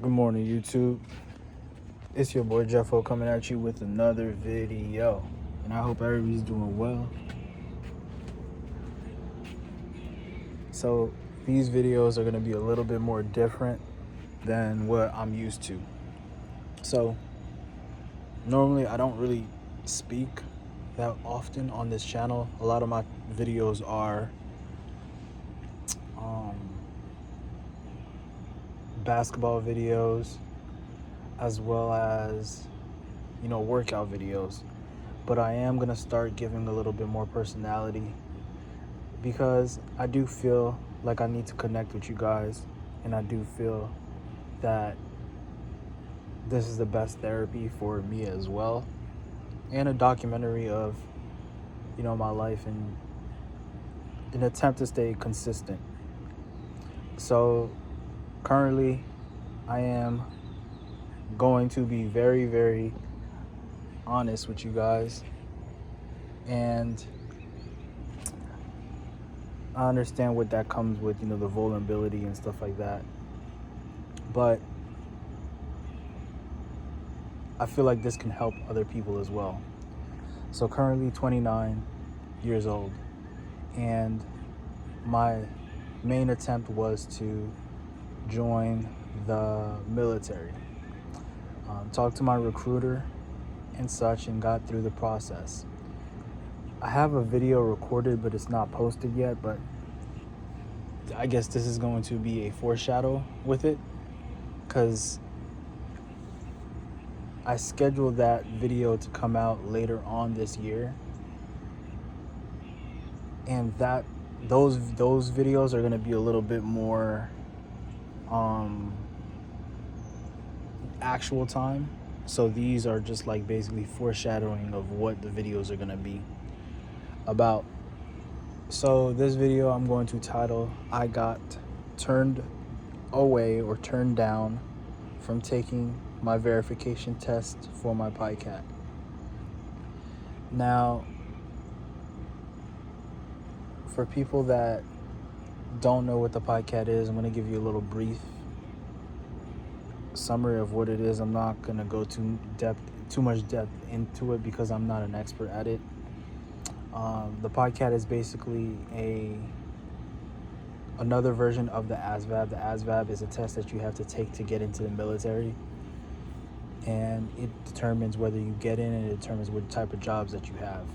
Good morning, YouTube. It's your boy Jeffo coming at you with another video. And I hope everybody's doing well. So, these videos are going to be a little bit more different than what I'm used to. So, normally I don't really speak that often on this channel. A lot of my videos are basketball videos as well as workout videos, but I am gonna start giving a little bit more personality because I do feel like I need to connect with you guys, and I do feel that this is the best therapy for me as well, and a documentary of my life and an attempt to stay consistent. So currently I am going to be very, very honest with you guys, and I understand what that comes with, the vulnerability and stuff like that, but I feel like this can help other people as well. So currently 29 years old, and my main attempt was to join the military. Talked to my recruiter and such and got through the process. I have a video recorded, but it's not posted yet, but I guess this is going to be a foreshadow with it, because I scheduled that video to come out later on this year, and those videos are going to be a little bit more actual time. So these are just like basically foreshadowing of what the videos are going to be about. So this video I'm going to title "I Got Turned Away or Turned Down from Taking My Verification Test for my PICAT." Now, for people that don't know what the PICAT is, I'm going to give you a little brief summary of what it is. I'm not going to go too much depth into it because I'm not an expert at it. The PICAT is basically another version of the ASVAB. The ASVAB is a test that you have to take to get into the military, and it determines whether you get in, and it determines what type of jobs that you have.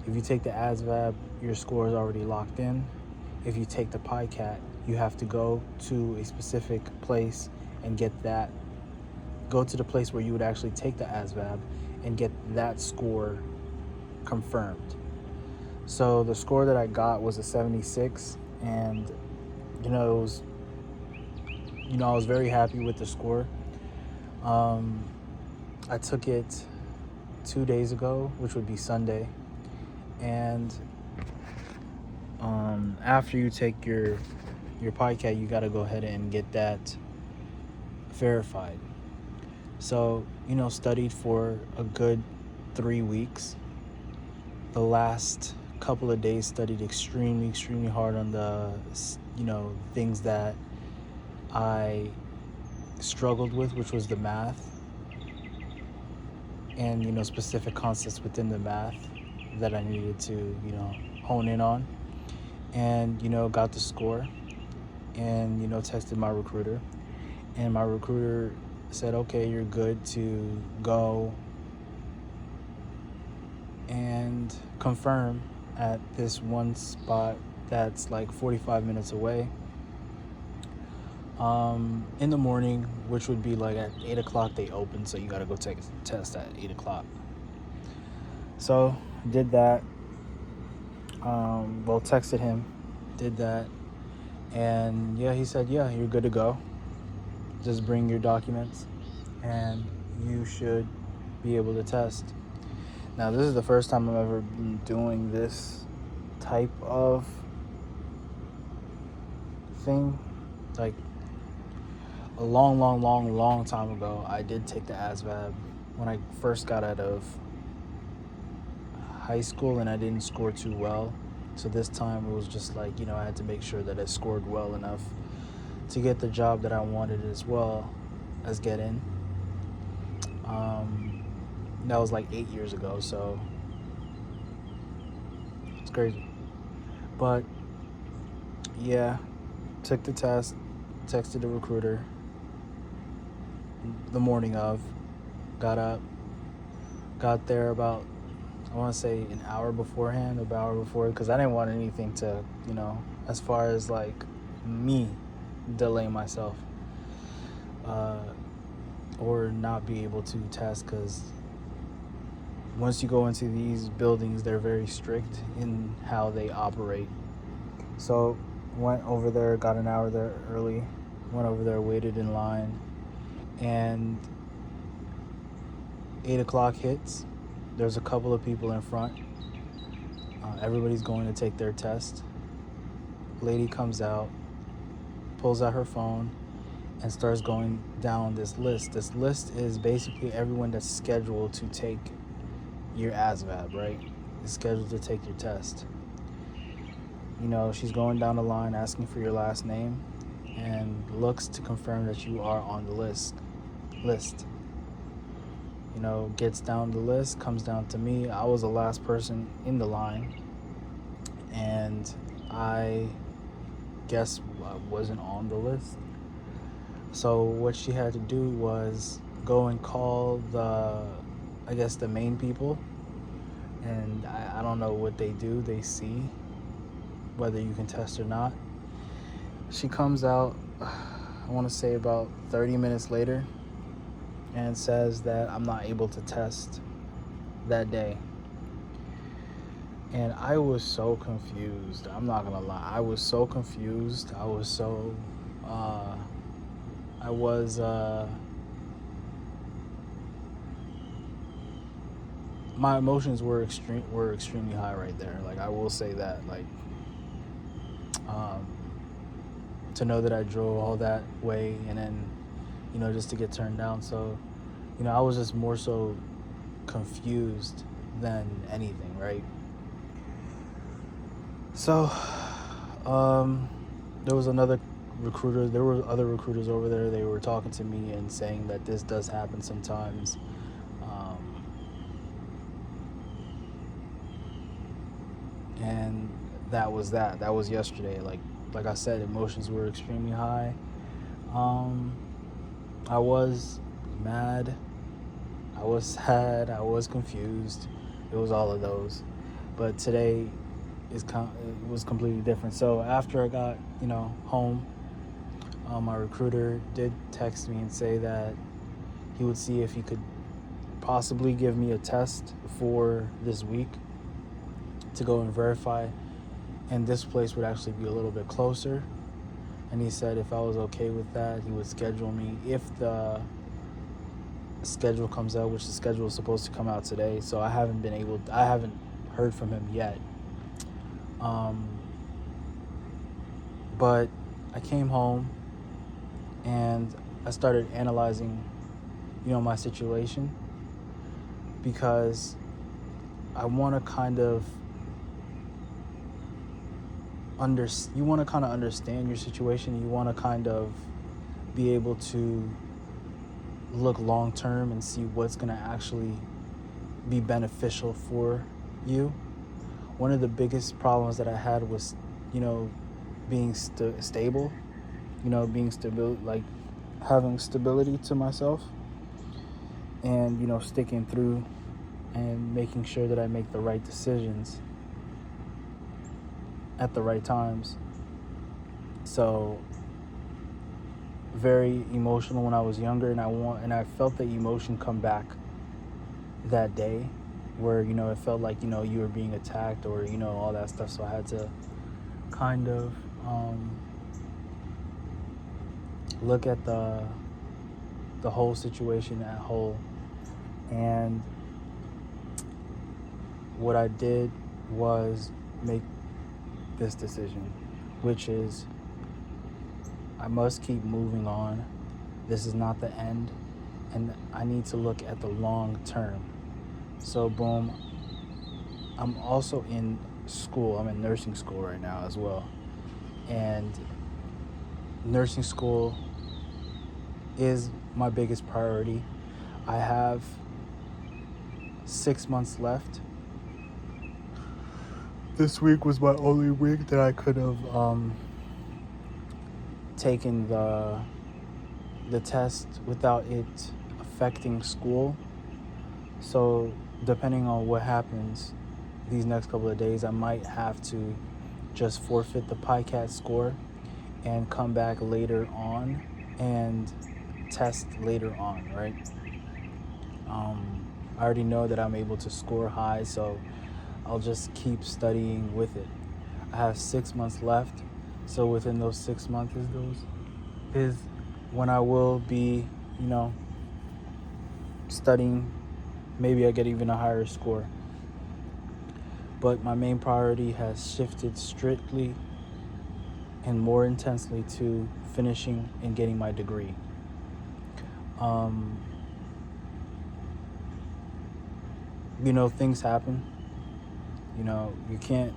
If you take the ASVAB, your score is already locked in. If you take the PICAT, you have to go to a specific place and go to the place where you would actually take the ASVAB and get that score confirmed. So the score that I got was a 76, and I was very happy with the score. I took it 2 days ago, which would be Sunday, and after you take your PICAT, you got to go ahead and get that verified. So studied for a good 3 weeks. The last couple of days studied extremely hard on the things that I struggled with, which was the math, and specific concepts within the math that I needed to hone in on, and got the score, and texted my recruiter, and my recruiter said, okay, you're good to go and confirm at this one spot that's like 45 minutes away in the morning, which would be like at 8 o'clock they open, so you got to go take a test at 8 o'clock. So did that. Texted him, did that, and he said, yeah, you're good to go. Just bring your documents and you should be able to test. Now, this is the first time I've ever been doing this type of thing. Like a long time ago, I did take the ASVAB when I first got out of high school, and I didn't score too well. So this time it was just like, I had to make sure that I scored well enough to get the job that I wanted as well. as get in. That was like 8 years ago, so it's crazy. But yeah, took the test, texted the recruiter the morning of, got up, got there about, I want to say an hour beforehand, because I didn't want anything to, as far as like me delay myself or not be able to test, because once you go into these buildings, they're very strict in how they operate. So went over there, got an hour there early, went over there, waited in line, and 8 o'clock hits. There's a couple of people in front. Everybody's going to take their test. Lady comes out, pulls out her phone, and starts going down this list. This list is basically everyone that's scheduled to take your ASVAB, right? Is scheduled to take your test. She's going down the line asking for your last name and looks to confirm that you are on the list. Gets down the list, comes down to me. I was the last person in the line, and I guess I wasn't on the list. So what she had to do was go and call the main people, and I don't know what they do. They see whether you can test or not. She comes out, I want to say about 30 minutes later, and says that I'm not able to test that day. And I was so confused. I'm not gonna lie. I was so confused. My emotions were extremely high right there. Like, I will say that. Like, to know that I drove all that way and then, just to get turned down. So, I was just more so confused than anything, right? So, there was another recruiter. There were other recruiters over there. They were talking to me and saying that this does happen sometimes. And that was that. That was yesterday. Like I said, emotions were extremely high. I was mad. I was sad. I was confused. It was all of those. But today it was completely different. So after I got, home, my recruiter did text me and say that he would see if he could possibly give me a test for this week to go and verify, and this place would actually be a little bit closer. And he said if I was okay with that, he would schedule me if the schedule comes out, which the schedule is supposed to come out today. So I haven't heard from him yet. But I came home and I started analyzing, my situation, because I want to kind of understand your situation. You want to kind of be able to look long term and see what's going to actually be beneficial for you. One of the biggest problems that I had was, being stable, like having stability to myself, and, sticking through and making sure that I make the right decisions at the right times. So very emotional when I was younger, and I felt the emotion come back that day where, it felt like, you were being attacked or, all that stuff. So I had to kind of look at the whole situation at whole. And what I did was make this decision, which is I must keep moving on. This is not the end, and I need to look at the long term. So boom, I'm also in school. I'm in nursing school right now as well. And nursing school, is my biggest priority. I have 6 months left. This week was my only week that I could have taken the test without it affecting school. So depending on what happens these next couple of days, I might have to just forfeit the PICAT score and come back later on and test later on, right? I already know that I'm able to score high, so I'll just keep studying with it. I have 6 months left, so within those 6 months is when I will be, studying. Maybe I get even a higher score. But my main priority has shifted strictly and more intensely to finishing and getting my degree. Things happen. You can't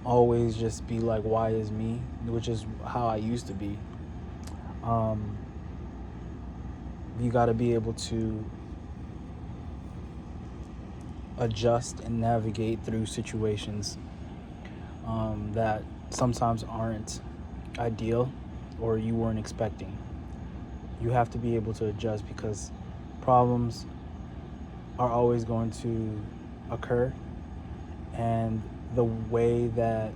always just be like, why is me? Which is how I used to be. You got to be able to adjust and navigate through situations that sometimes aren't ideal or you weren't expecting. You have to be able to adjust because problems are always going to occur, and the way that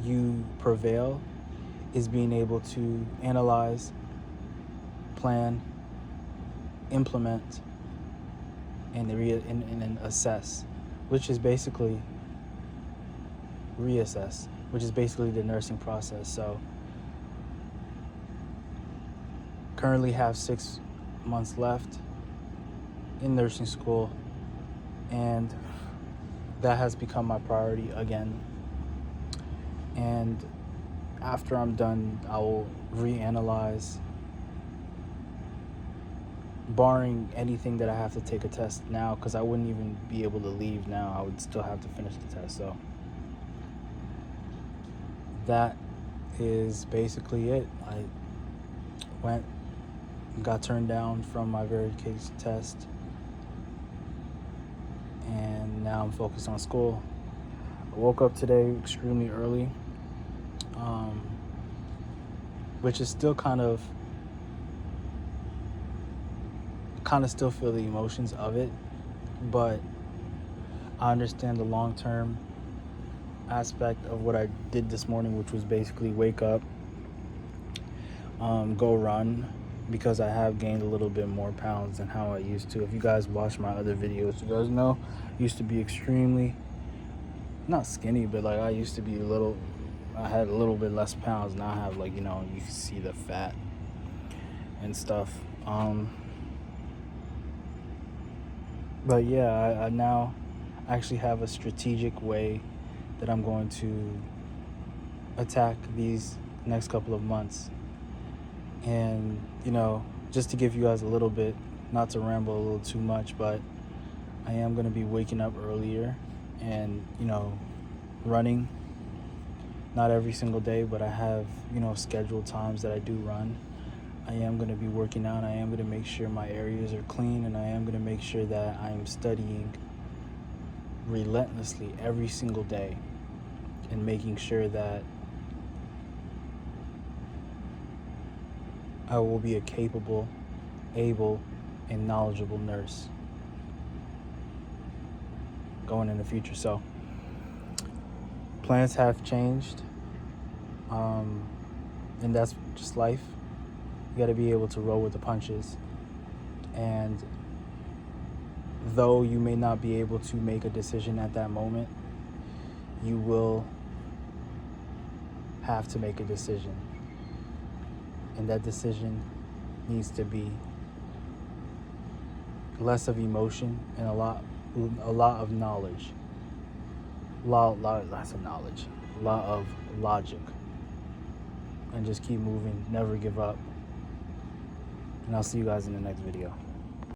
you prevail is being able to analyze, plan, implement, and then assess, which is basically reassess, which is basically the nursing process. So currently have 6 months left in nursing school, and that has become my priority again. And after I'm done, I will reanalyze, barring anything that I have to take a test now, because I wouldn't even be able to leave now. I would still have to finish the test. So that is basically it. I went and got turned down from my verification test, and now I'm focused on school. I woke up today extremely early, which is still kind of still feel the emotions of it, but I understand the long-term aspect of what I did this morning, which was basically wake up, go run, because I have gained a little bit more pounds than how I used to. If you guys watch my other videos, you guys know I used to be extremely, not skinny, but like I used to be I had a little bit less pounds. Now I have you can see the fat and stuff. But yeah, I now actually have a strategic way that I'm going to attack these next couple of months. And, just to give you guys a little bit, not to ramble a little too much, but I am going to be waking up earlier and, running. Not every single day, but I have, scheduled times that I do run. I am going to be working out. I am going to make sure my areas are clean, and I am going to make sure that I am studying relentlessly every single day and making sure that I will be a capable, able, and knowledgeable nurse going in the future. So plans have changed, and that's just life. You got to be able to roll with the punches. And though you may not be able to make a decision at that moment, you will have to make a decision. And that decision needs to be less of emotion and a lot of knowledge. Lots of knowledge, a lot of logic. And just keep moving, never give up. And I'll see you guys in the next video.